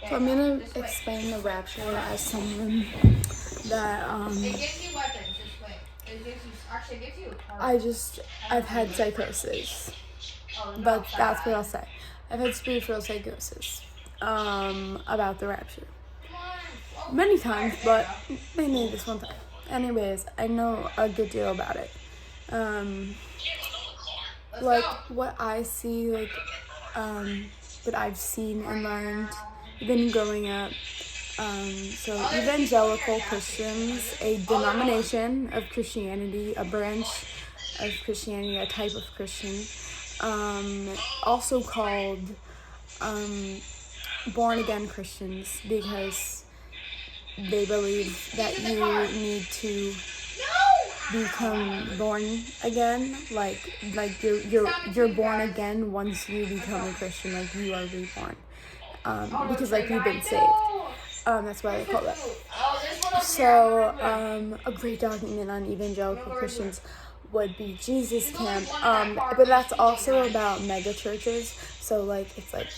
So I'm gonna explain the rapture as someone that I've had psychosis, but that's what I'll say. I've had spiritual psychosis about the rapture many times, but mainly this one time. Anyways, I know a good deal about it. Like what I see, what I've seen and learned, even growing up. So evangelical Christians, a denomination of Christianity, a branch of Christianity, a type of Christian, also called born again Christians, because they believe that you need to become born again, like you're born again once you become a Christian, like you are reborn, because like you've been saved. That's why they call it. So a great document on evangelical Christians would be Jesus Camp, but that's also about mega churches. So like it's like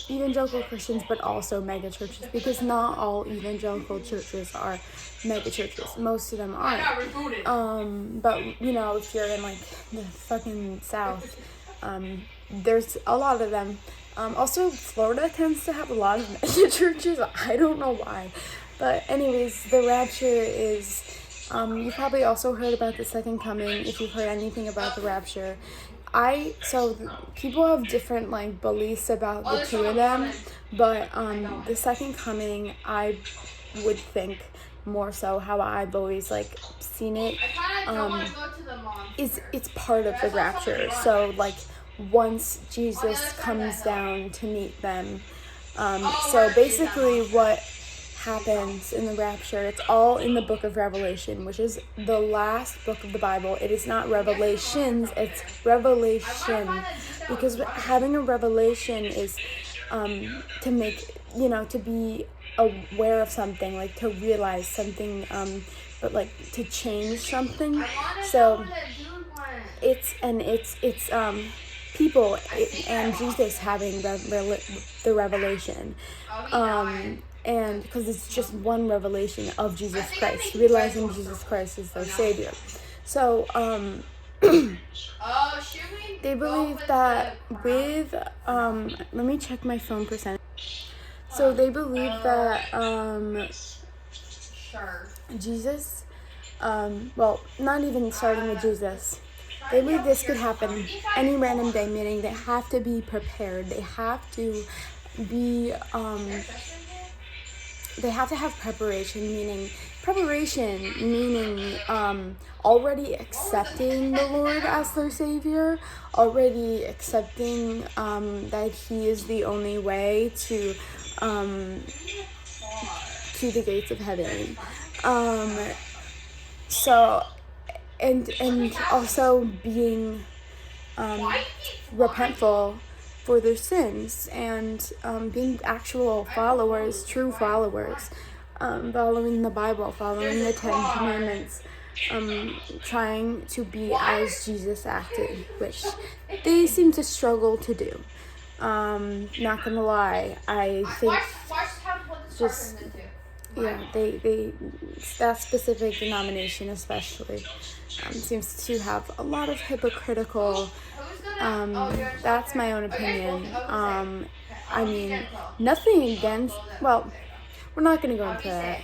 evangelical Christians, but also mega churches, because not all evangelical churches are mega churches. Most of them aren't. But you know, if you're in like the fucking South, there's a lot of them. Also, Florida tends to have a lot of mega churches. I don't know why. But anyways, the rapture is, you've probably also heard about the second coming, if you've heard anything about the rapture. People have different like beliefs about the two of them, but the second coming, I would think more so how I've always like seen it, it's part of the rapture. So like once Jesus comes down to meet them, so basically what happens in the rapture, it's all in the book of Revelation, which is the last book of the Bible. It is not Revelations, it's Revelation, because having a revelation is to make, to be aware of something, like to realize something, but like to change something. So it's people and Jesus having the revelation, and because it's just one revelation of Jesus Christ, realizing Jesus Christ is their Savior. So they believe that with let me check my phone percentage. So they believe that Jesus, well, not even starting with Jesus, they believe this could happen any random day, meaning they have to be prepared. They have to be, they have to have preparation, meaning already accepting the Lord as their Savior, already accepting that He is the only way to the gates of heaven. So, and also being repentful for their sins, and being actual followers, true followers, following the Bible, following the 10 Commandments, trying to be as Jesus acted, which they seem to struggle to do. Not gonna lie, I think just, yeah, they that specific denomination especially seems to have a lot of hypocritical, that's my own opinion. I mean, nothing against, well, we're not gonna go into that.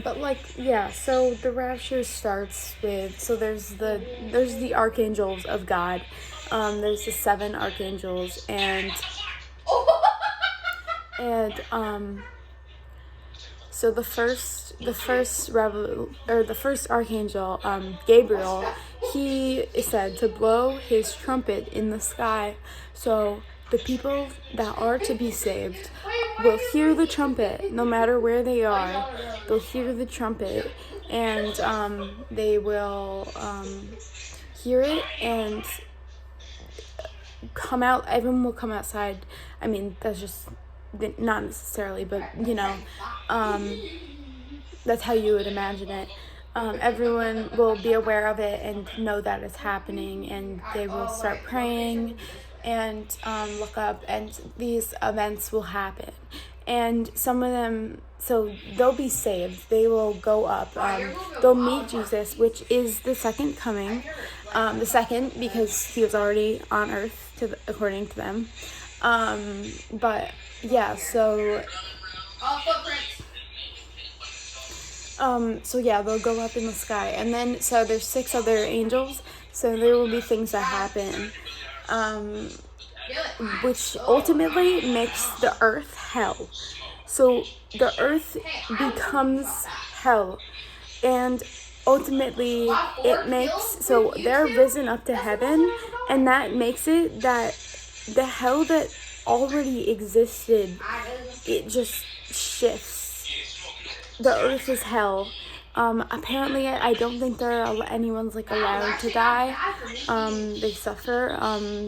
But like, yeah, so the rapture starts with, so there's the archangels of God. There's the 7 archangels, and so the first archangel, Gabriel, he is said to blow his trumpet in the sky. So the people that are to be saved will hear the trumpet, no matter where they are. They'll hear the trumpet, and they will hear it and come out. Everyone will come outside. I mean, that's just not necessarily, but that's how you would imagine it. Everyone will be aware of it and know that it's happening, and they will start praying and look up, and these events will happen. and some of them, so they'll be saved. They will go up. They'll meet Jesus, which is the second coming. The second, because he was already on earth, according to them. But yeah, so they'll go up in the sky, and then so there's 6 other angels. So there will be things that happen, which ultimately makes the earth hell. So the earth becomes hell, and ultimately it makes, so they're risen up to heaven, and that makes it that the hell that already existed, it just shifts. The earth is hell. Apparently, I don't think anyone's like allowed to die. They suffer.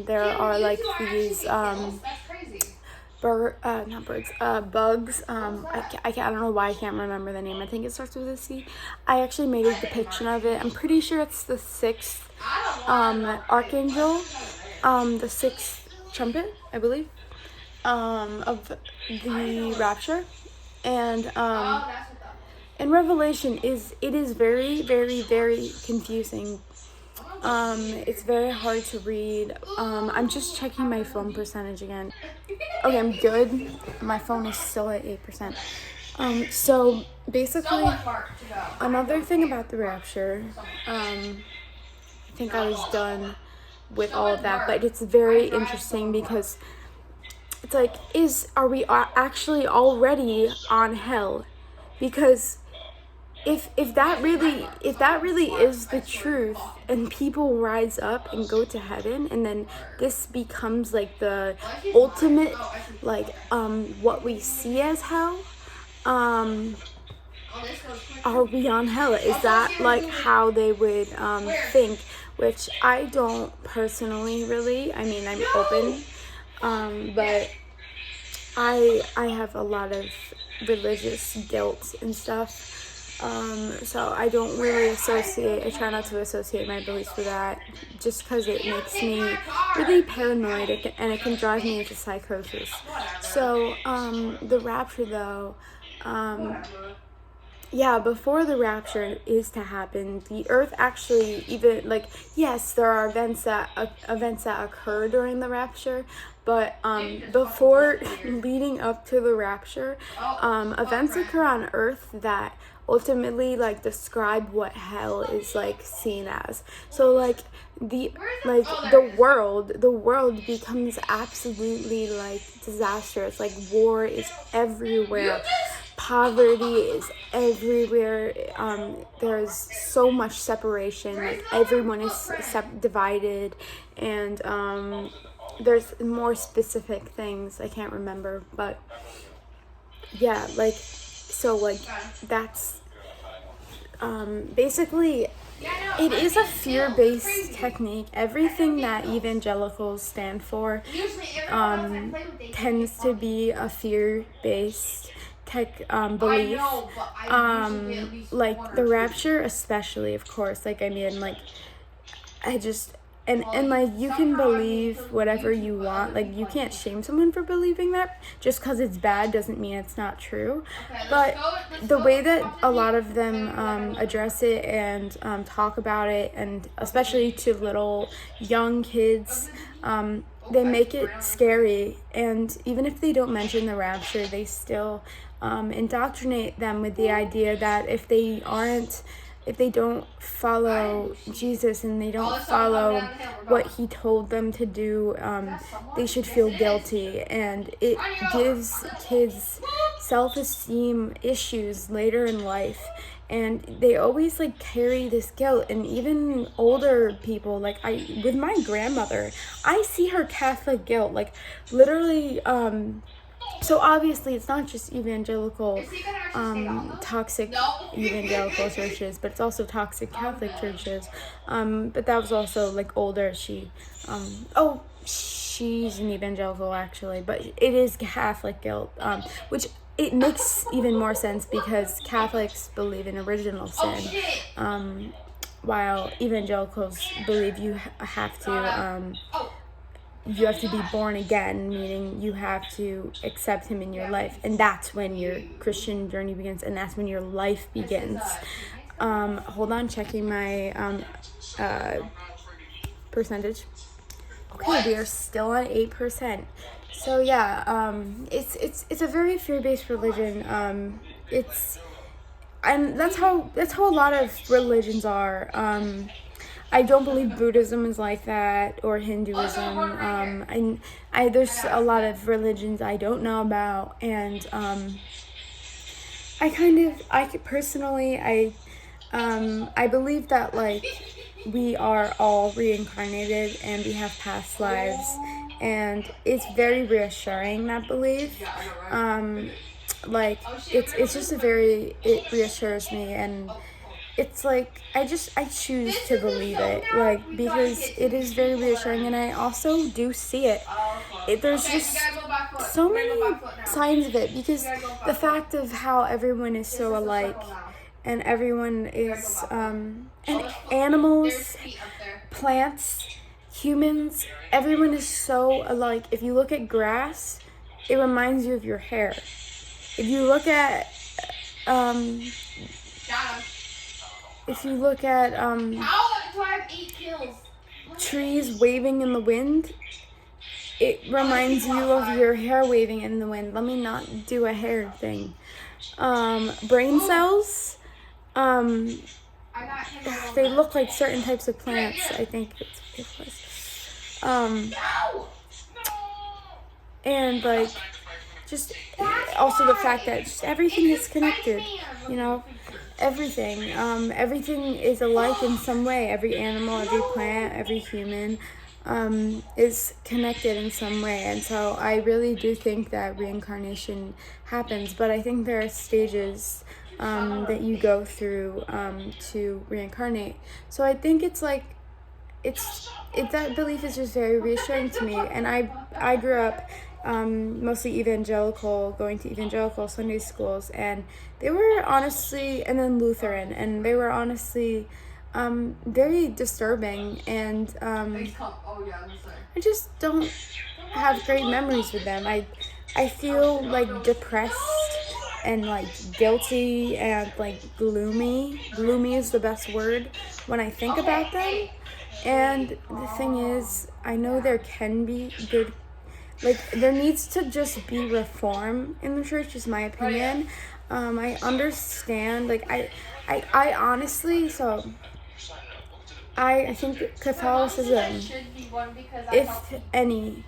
There are like these bugs. I don't know why I can't remember the name. I think it starts with a C. I actually made a depiction of it. I'm pretty sure it's the 6th archangel, the 6th trumpet, I believe, of the rapture, and in Revelation it is very, very, very confusing. It's very hard to read. I'm just checking my phone percentage again. Okay, I'm good. My phone is still at 8%. So basically, another thing about the rapture, I think I was done with all of that, but it's very interesting because it's like, are we actually already on hell? Because if that really is the truth, and people rise up and go to heaven, and then this becomes like the ultimate, like what we see as hell, are we on hell? Is that like how they would think? Which I don't personally really. I mean, I'm open, but I have a lot of religious guilt and stuff. So I don't really I try not to associate my beliefs with that, just because it makes me really paranoid, and it can drive me into psychosis. So, the rapture though, before the rapture is to happen, the earth actually, even like, yes, there are events that occur during the rapture, but before leading up to the rapture, events occur on earth that ultimately like describe what hell is like seen as. So like the world becomes absolutely like disastrous. Like war is everywhere. Poverty is everywhere. There's so much separation. Like everyone is divided, and there's more specific things I can't remember, but yeah, like, so like that's basically, it is a fear-based technique. Everything that evangelicals stand for tends to be a fear-based belief. Like the rapture especially, of course. Like, I mean, like, I just, and like, you can believe whatever you want. Like, you can't shame someone for believing that. Just because it's bad doesn't mean it's not true. But the way that a lot of them address it and talk about it, and especially to little young kids, they make it scary. And even if they don't mention the rapture, they still indoctrinate them with the idea that if they don't follow Jesus and they don't follow what he told them to do, they should feel guilty. And it gives kids self-esteem issues later in life. And they always like carry this guilt. And even older people, like with my grandmother, I see her Catholic guilt, like literally, so obviously it's not just evangelical, toxic evangelical churches, but it's also toxic Catholic churches. But that was also like older. She's an evangelical actually, but it is Catholic guilt, which it makes even more sense because Catholics believe in original sin, while evangelicals believe you have to you have to be born again, meaning you have to accept him in your life, and that's when your Christian journey begins, and that's when your life begins. Hold on, checking my percentage. Okay, we are still at 8%. So yeah, it's a very fear-based religion. And that's how a lot of religions are. I don't believe Buddhism is like that, or Hinduism. I there's a lot of religions I don't know about, and I believe that, like, we are all reincarnated and we have past lives, and it's very reassuring, that belief. Like, it's just it reassures me, and it's like I choose to believe it, like, because it is very reassuring, and I also do see it. There's just so many signs of it, because the fact of how everyone is so alike, and everyone is and animals, plants, humans, everyone is so alike. If you look at grass, it reminds you of your hair. If you look at how do I have 8 kills? Trees waving in the wind, it reminds you of your hair waving in the wind. Let me not do a hair thing. Brain cells, they look like certain types of plants. I think it was. And, like, just also the fact that just everything is connected, you know, everything is alike in some way. Every animal, every plant, every human is connected in some way. And so I really do think that reincarnation happens, but I think there are stages that you go through to reincarnate. So I think it's like that belief is just very reassuring to me. And I grew up mostly evangelical, going to evangelical Sunday schools, and they were honestly, and then Lutheran, and they were honestly very disturbing, and I just don't have great memories with them. I feel like depressed and like guilty and like gloomy. Gloomy is the best word when I think about them. And the thing is, I know there can be good, like, there needs to just be reform in the church, is my opinion. I understand, like, I honestly, so I think Catholicism, if any,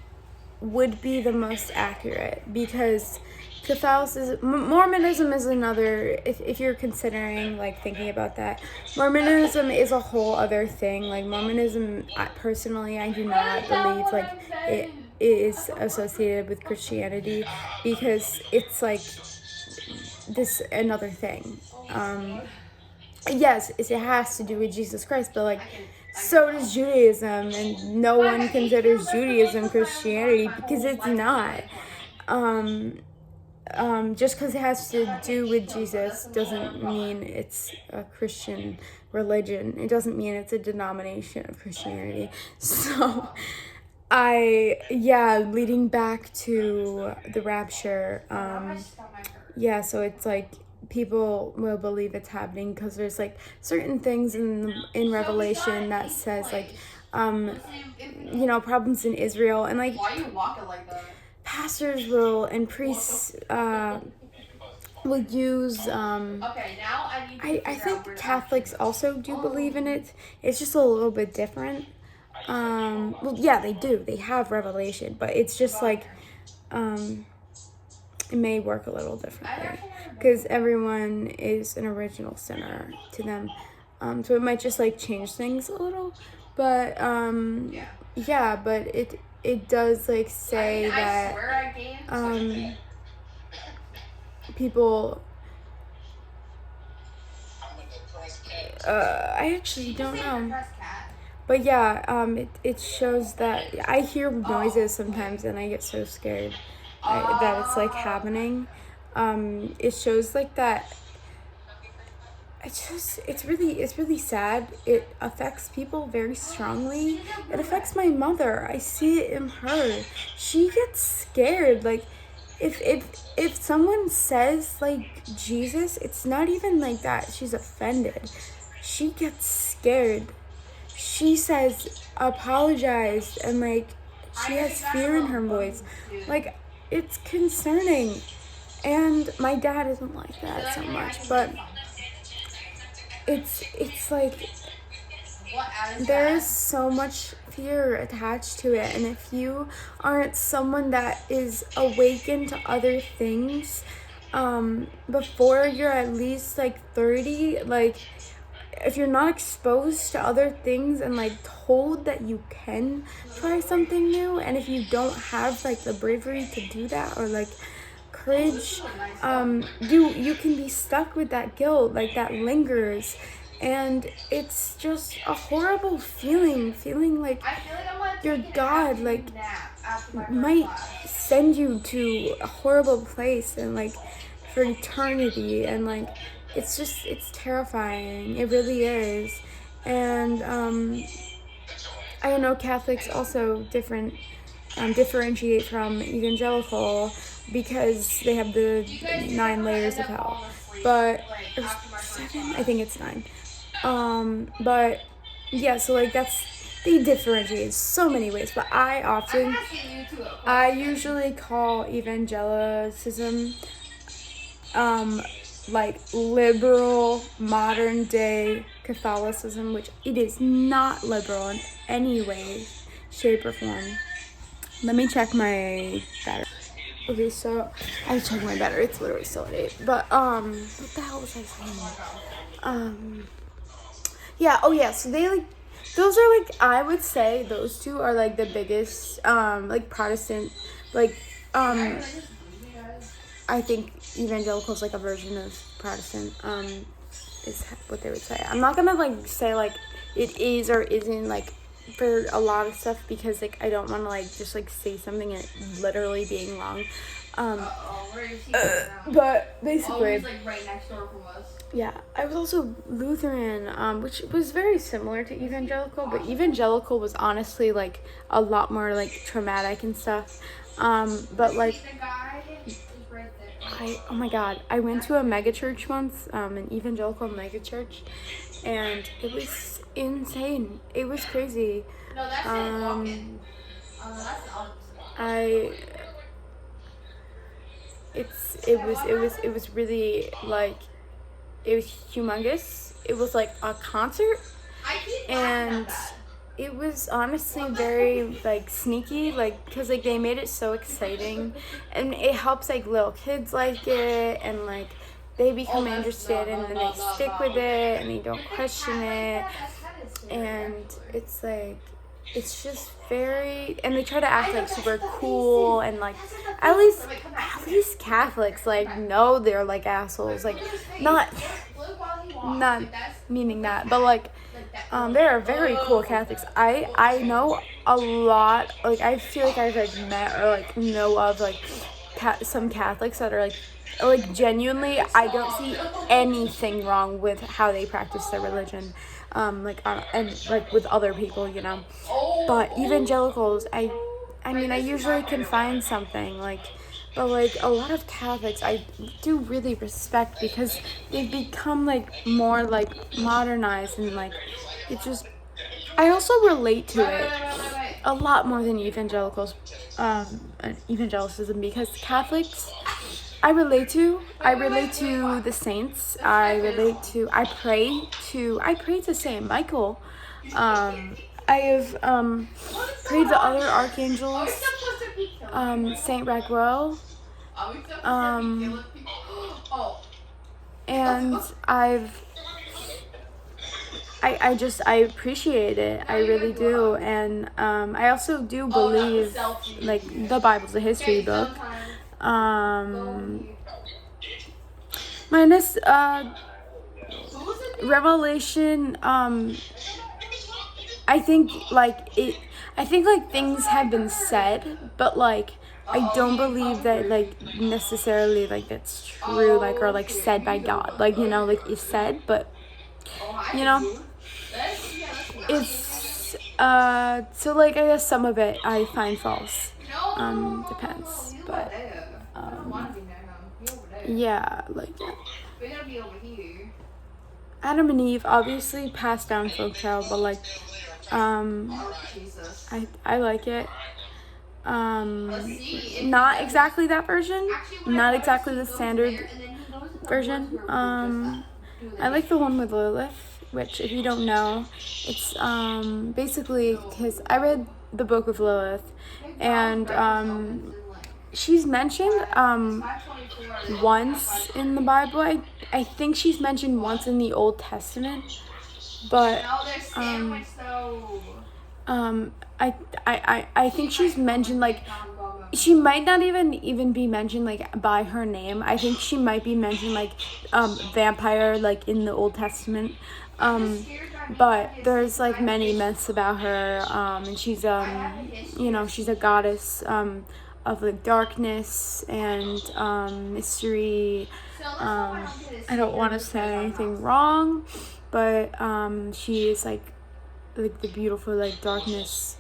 would be the most accurate, because Catholicism, Mormonism is another, if you're considering, like, thinking about that, Mormonism is a whole other thing. Like, Mormonism, personally, I do not believe, like, it is associated with Christianity, because it's, like, this another thing. Yes, it has to do with Jesus Christ, but, like, so does Judaism, and no one considers Judaism Christianity, because it's not. Just because it has to do with Jesus doesn't mean it's a Christian religion. It doesn't mean it's a denomination of Christianity. So, leading back to the rapture, so it's like people will believe it's happening because there's, like, certain things in Revelation that says, like, problems in Israel, and, like, why are you walking like that? Pastors will, and priests will use I think Catholics also do believe in it. It's just a little bit different. They do. They have revelation, but it's just like it may work a little differently because everyone is an original sinner to them. So it might just, like, change things a little, but but it does, like, say that people I actually don't know. But it shows that I hear noises sometimes and I get so scared that it's, like, happening. It shows, like, that it's really sad. It affects people very strongly. It affects my mother. I see it in her. She gets scared. Like, if someone says like Jesus, it's not even like that she's offended. She gets scared. She says apologize, and like she has fear in her voice. Like, it's concerning. And my dad isn't like that so much, but it's like there's so much fear attached to it, and if you aren't someone that is awakened to other things before you're at least like 30, like if you're not exposed to other things and like told that you can try something new, and if you don't have like the bravery to do that, or like courage, you can be stuck with that guilt, like that lingers, and it's just a horrible feeling like your God like might send you to a horrible place and like for eternity, and like it's terrifying. It really is. And I know Catholics also differentiate from evangelical because they have the 9 layers of hell, but or 7, I think it's 9. But yeah, so like they differentiate so many ways, but I usually call evangelicism like liberal modern day Catholicism, which it is not liberal in any way, shape, or form. Let me check my battery. Okay, so I checked my battery. It's literally still at 8. But what the hell was I saying? Yeah. Oh yeah. So they like those are like I would say those two are like the biggest like Protestant like I think evangelical is like a version of Protestant, is what they would say. I'm not gonna like say like it is or isn't like for a lot of stuff, because like I don't want to like just like say something and it literally being wrong. But basically, always, like right next door from us. Yeah, I was also Lutheran, which was very similar to evangelical, but evangelical was honestly like a lot more like traumatic and stuff. But like oh my God, I went to a mega church once, an evangelical mega church, and it was insane. It was crazy. No, that's it was really like, it was humongous. It was like a concert, and it was honestly very like sneaky, like because like they made it so exciting, and it helps like little kids like it, and like they become interested and then they stick with it and they don't question it, and it's like it's just very, and they try to act like super cool, and like at least Catholics like know they're like assholes, like not meaning that, but like there are very cool Catholics. I know a lot, like I feel like I've like met or like know of like some Catholics that are like genuinely I don't see anything wrong with how they practice their religion, and like with other people, you know. But evangelicals, I mean I usually can find something like, but like a lot of Catholics I do really respect, because they've become like more like modernized, and like it just, I also relate to it a lot more than evangelicism, because Catholics I relate to the saints. I pray to Saint Michael. I have prayed to other archangels, Saint Raguel, and I appreciate it. I really do, and I also do believe like the Bible's a history book. Minus Revelation. I think like things have been said, but like I don't believe that like necessarily like that's true, like or like said by God, like you know, like it's said, but you know? It's, so, like, I guess some of it I find false. Depends. But, yeah, like, Adam and Eve obviously passed down folktale, but, like, I like it. Not exactly that version, not exactly the standard version. I like the one with Lilith, which, if you don't know, it's basically because I read the book of Lilith, and she's mentioned once in the Bible. I think she's mentioned once in the Old Testament, but I think she's mentioned, like, she might not even be mentioned, like, by her name. I think she might be mentioned, like, vampire, like, in the Old Testament. But there's, like, many myths about her, and she's, you know, she's a goddess, of, like, darkness and, mystery. I don't want to say anything wrong, but, she is, like the beautiful, like, darkness,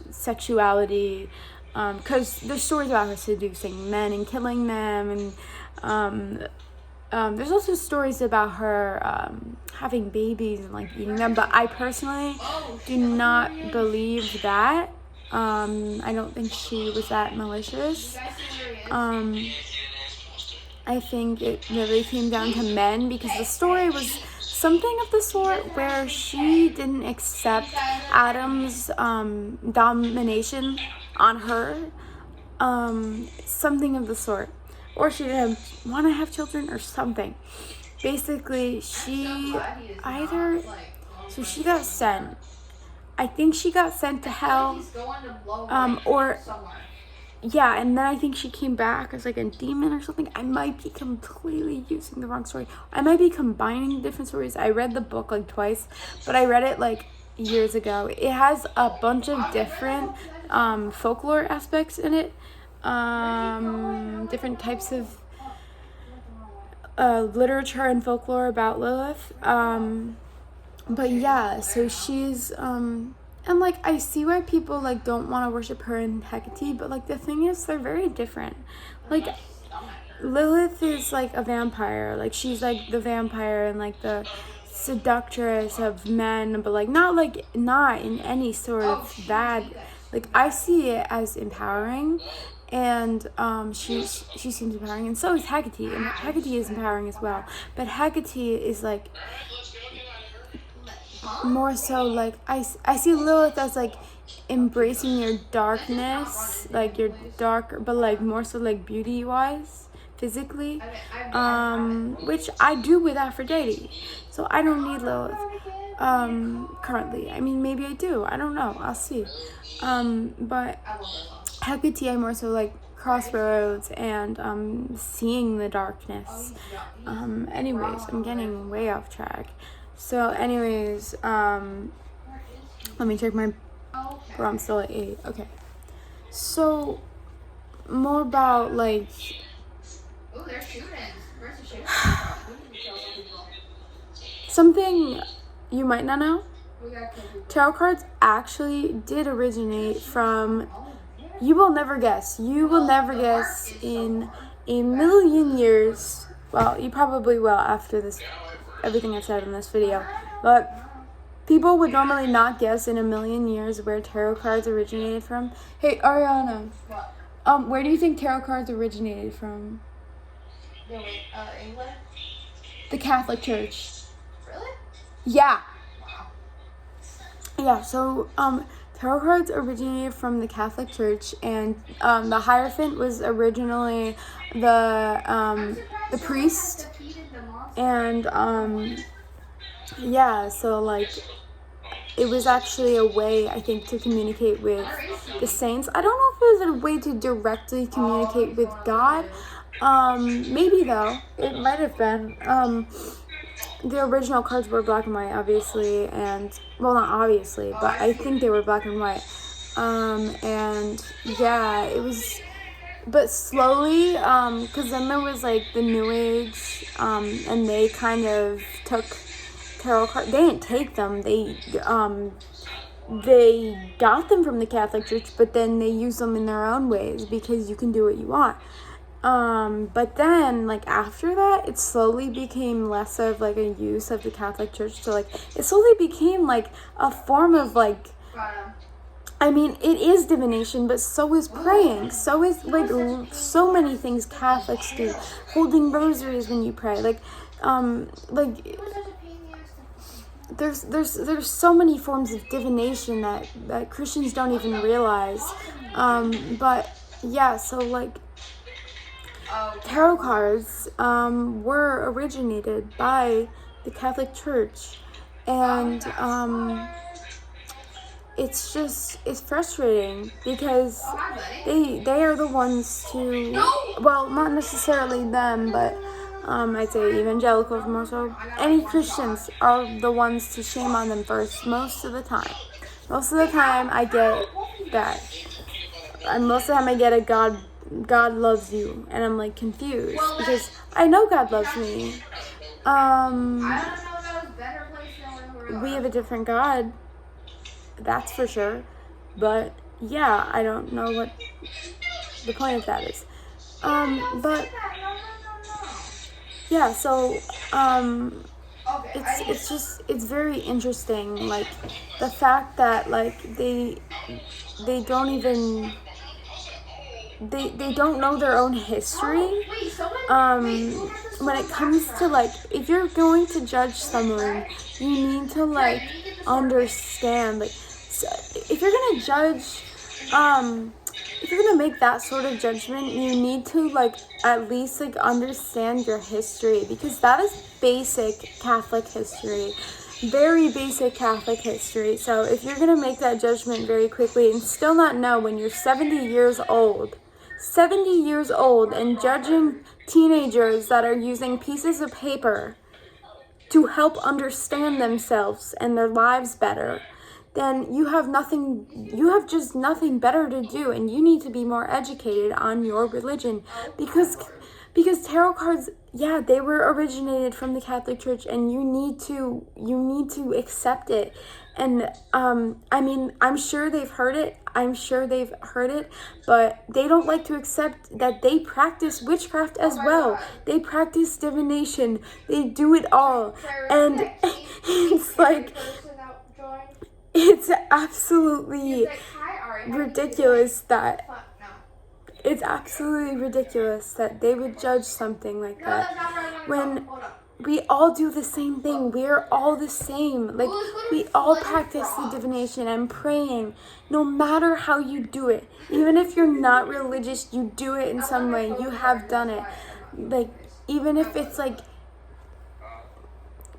sexuality, because there's stories about her seducing men and killing them, and there's also stories about her having babies and, like, eating them, but I personally do not believe that. I don't think she was that malicious. I think it really came down to men, because the story was something of the sort where she didn't accept Adam's domination on her, something of the sort, or she didn't want to have children or something. Basically, she got sent. I think she got sent to hell, or yeah, and then I think she came back as, like, a demon or something. I might be completely using the wrong story. I might be combining different stories. I read the book, like, twice, but I read it, like, years ago. It has a bunch of different folklore aspects in it, different types of literature and folklore about Lilith. But yeah, so she's and, like, I see why people, like, don't want to worship her and Hecate, but, like, the thing is, they're very different. Like, Lilith is, like, a vampire. Like, she's, like, the vampire and, like, the seductress of men, but, like, not in any sort of bad. Like, I see it as empowering, and she seems empowering, and so is Hecate, and Hecate is empowering as well. But Hecate is, like, more so, like, I see Lilith as, like, embracing your darkness, like, your dark, but, like, more so, like, beauty wise, physically, which I do with Aphrodite, so I don't need Lilith currently. I mean, maybe I do, I don't know, I'll see. But Hecate, I more so like crossroads and seeing the darkness. Anyways, I'm getting way off track. So anyways, let me check my, well, I'm still at 8. Okay. So, more about, like, something you might not know. Tarot cards actually did originate from, you will never guess in a million years. Well, you probably will after this, everything I've said in this video, but people would normally not guess in a million years where tarot cards originated from. Hey, Ariana, where do you think tarot cards originated from? England? The Catholic Church. Really? Yeah. Yeah, so, tarot cards originated from the Catholic Church, and, the Hierophant was originally the priest, and, yeah, so, like, it was actually a way, I think, to communicate with the saints. I don't know if it was a way to directly communicate with God, maybe, though, it might have been. The original cards were black and white, obviously, and, well, not obviously, but I think they were black and white, and, yeah, it was but slowly, because then there was like the New Age, and they kind of took tarot cards. They didn't take them. They got them from the Catholic Church, but then they use them in their own ways because you can do what you want. But then, like, after that, it slowly became less of, like, a use of the Catholic Church to, like, it slowly became, like, a form of, like, I mean, it is divination, but so is praying. So is, like, so many things Catholics do. Holding rosaries when you pray. Like, there's so many forms of divination that Christians don't even realize. But, yeah, so, like, tarot cards were originated by the Catholic Church, and it's frustrating because they are the ones to, well, not necessarily them, but I'd say evangelicals more so. Any Christians are the ones to shame on them first most of the time. Most of the time I get that. Most of the time I get a God loves you, and I'm like confused because I know God loves me. We have a different God, that's for sure, but yeah, I don't know what the point of that is. But yeah, so it's very interesting, like the fact that like they don't even they don't know their own history. When it comes to like, if you're going to judge someone, you need to like understand, like, so if you're gonna judge, if you're gonna make that sort of judgment, you need to like at least like understand your history, because that is basic Catholic history. Very basic Catholic history. So if you're gonna make that judgment very quickly and still not know when you're 70 years old and judging teenagers that are using pieces of paper to help understand themselves and their lives better, then you have just nothing better to do, and you need to be more educated on your religion, because tarot cards, yeah, they were originated from the Catholic Church, and you need to accept it. And I mean, I'm sure they've heard it, but they don't like to accept that they practice witchcraft as well. They practice divination. They do it all. And it's like, it's absolutely ridiculous that they would judge something like that when we all do the same thing. We're all the same. Like, we all practice the divination and praying, no matter how you do it. Even if you're not religious, you do it in some way. You have done it. Like, even if it's like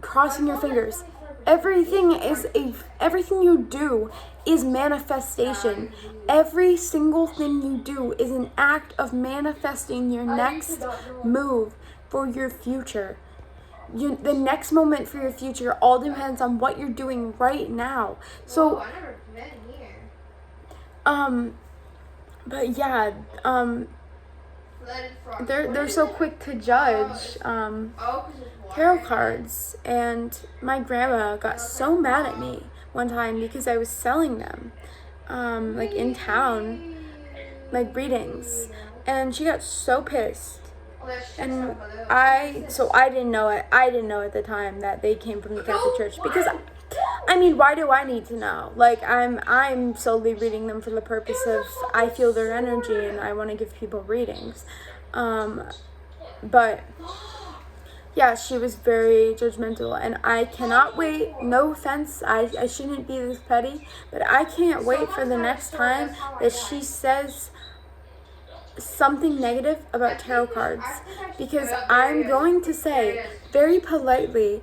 crossing your fingers. Everything you do is manifestation. Every single thing you do is an act of manifesting your next move for your future. The next moment for your future all depends on what you're doing right now. So, but yeah, they're so quick to judge tarot cards, and my grandma got so mad at me one time because I was selling them, like in town, like readings, and she got so pissed. And I didn't know it. I didn't know at the time that they came from the Catholic Church, because I mean, why do I need to know? Like, I'm solely reading them for the purpose of, I feel their energy and I want to give people readings. But yeah, she was very judgmental, and I cannot wait. No offense, I shouldn't be this petty, but I can't wait for the next time that she says something negative about tarot cards, because I'm going to say very politely,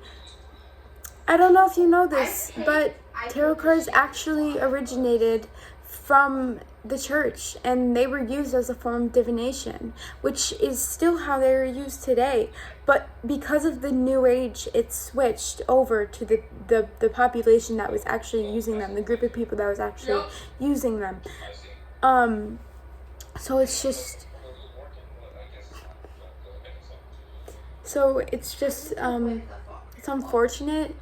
I don't know if you know this, but tarot cards actually originated from the church, and they were used as a form of divination, which is still how they are used today. But because of the New Age, it switched over to the population that was actually using them, the group of people that was actually using them. So it's just, so it's just it's unfortunate.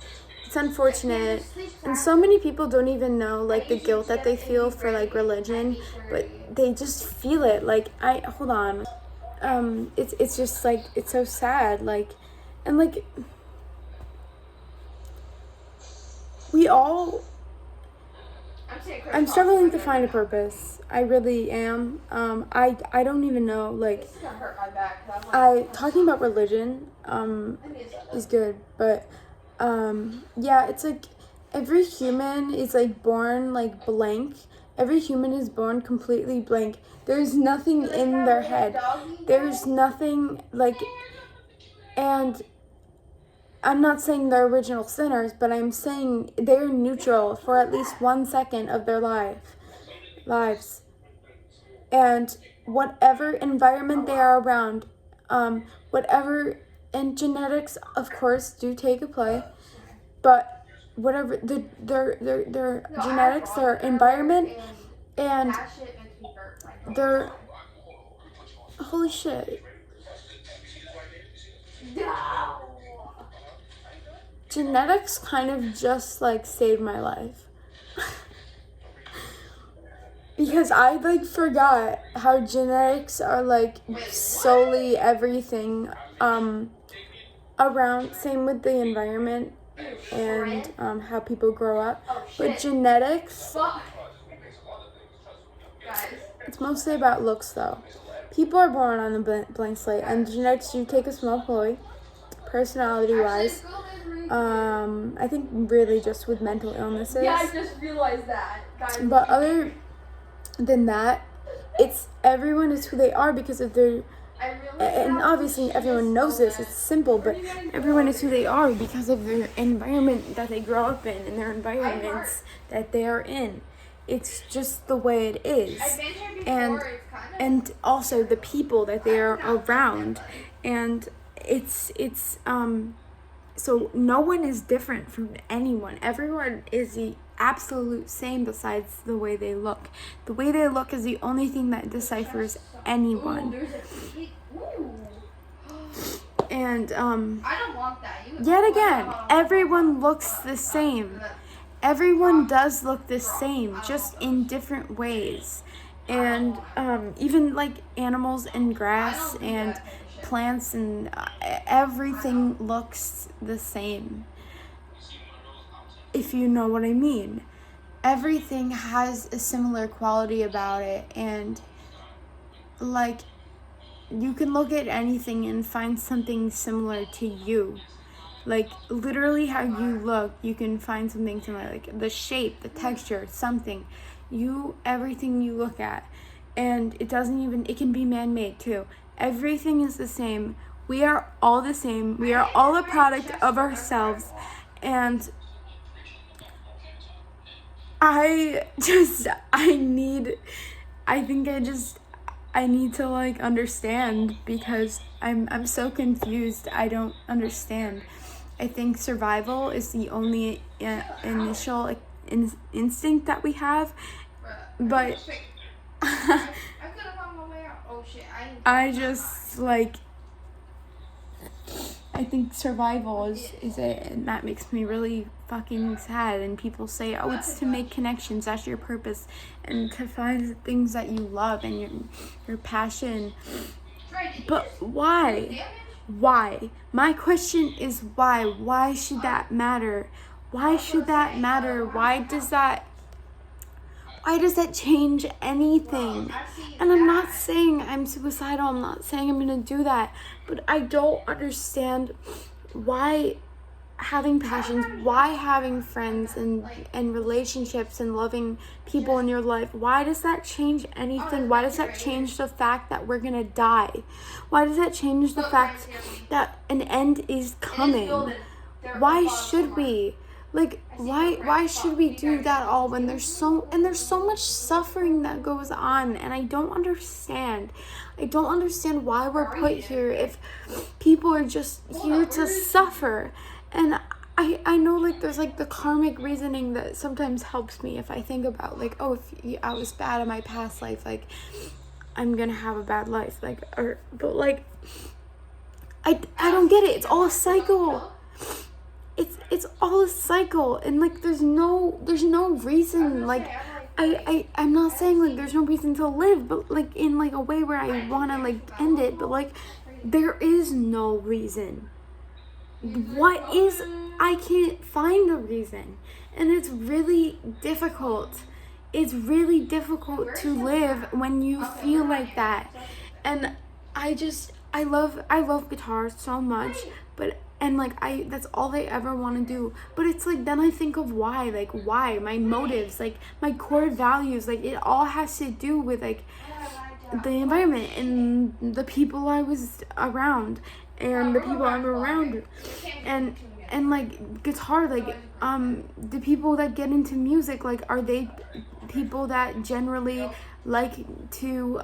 It's unfortunate, and so many people don't even know like the guilt that they feel for like religion, but they just feel it. Like hold on, it's just like it's so sad. Like, and like we all. I'm struggling to find a purpose. I really am. I don't even know. Like, talking about religion is good, but yeah, it's like every human is like born like blank. Every human is born completely blank. There's nothing in their head. There's nothing like, and I'm not saying they're original sinners, but I'm saying they're neutral for at least 1 second of their lives. And whatever environment they are around, whatever, and genetics, of course, do take a play, but whatever, their genetics, their environment, and their, holy shit. Genetics kind of just like saved my life. Because I like forgot how genetics are like solely everything around, same with the environment and how people grow up. But genetics, it's mostly about looks though. People are born on a blank slate, and genetics do take a small play, personality wise. I think really just with mental illnesses. Yeah, I just realized that, guys. But other than that, it's everyone is who they are because of their, and obviously everyone knows this, it's simple, but everyone is who they are because of their environment that they grow up in and their environments that they are in. It's just the way it is. And also the people that they are around. And it's so no one is different from anyone. Everyone is the absolute same besides the way they look. The way they look is the only thing that deciphers anyone. And I don't want that. Yet again, everyone looks the same. Everyone does look the same, just in different ways. And even like animals and grass and plants and everything looks the same, if you know what I mean. Everything has a similar quality about it, and like you can look at anything and find something similar to you. Like literally how you look, you can find something similar, like the shape, the texture, something. Everything you look at, and it can be man-made too. Everything is the same. We are all the same. We are all a product of ourselves. And I need to like understand, because I'm so confused. I don't understand. I think survival is the only initial instinct that we have, but I just like, I think survival is it, and that makes me really fucking sad. And people say, oh, it's to make connections, that's your purpose, and to find the things that you love and your passion. But why? My question is why? Why should that matter? Why should that matter? Why does that change anything? And I'm not saying I'm suicidal. I'm not saying I'm gonna do that. But I don't understand why having passions, why having friends and relationships and loving people in your life, why does that change anything? Why does that change the fact that we're gonna die? Why does that change the fact that an end is coming? Why should we? Like, why should we do that all when there's so much suffering that goes on, and I don't understand. I don't understand why we're put here if people are just here to suffer. And I know like there's like the karmic reasoning that sometimes helps me if I think about like, oh, if I was bad in my past life, like I'm gonna have a bad life, like, but like I don't get it. It's all a cycle. It's all a cycle, and like there's no reason. Like I'm not saying like there's no reason to live, but like in like a way where I wanna like end it, but like there is no reason. What is, I can't find a reason, and it's really difficult. It's really difficult to live when you feel like that. And I love guitar so much, but and like that's all I ever want to do. But it's like then I think of why my motives, like my core values, like it all has to do with like the environment and the people I was around and the people I'm around, and like guitar, like the people that get into music, like are they people that generally like to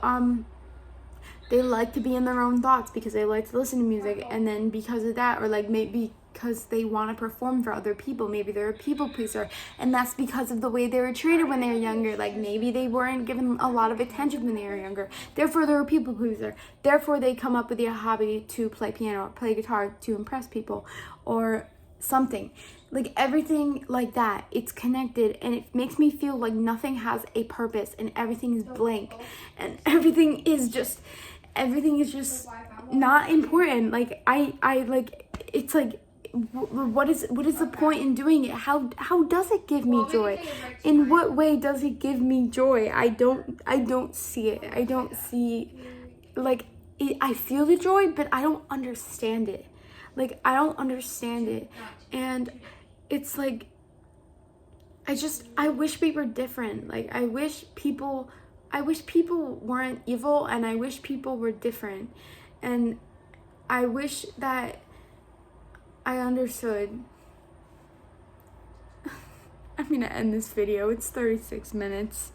they like to be in their own thoughts because they like to listen to music, and then because of that, or like maybe because they want to perform for other people, maybe they're a people pleaser, and that's because of the way they were treated when they were younger. Like maybe they weren't given a lot of attention when they were younger, therefore they're a people pleaser, therefore they come up with a hobby to play piano or play guitar to impress people or something. Like everything like that, it's connected, and it makes me feel like nothing has a purpose and everything is blank and everything is just not important. Like I like, it's like what is the point in doing it? How does it give me joy? In what way does it give me joy? I don't see it. I don't see, like I feel the joy, but I don't understand it. Like I don't understand it, and it's like I wish we were different. Like I wish people weren't evil, and I wish people were different, and I wish that I understood. I'm gonna end this video. It's 36 minutes.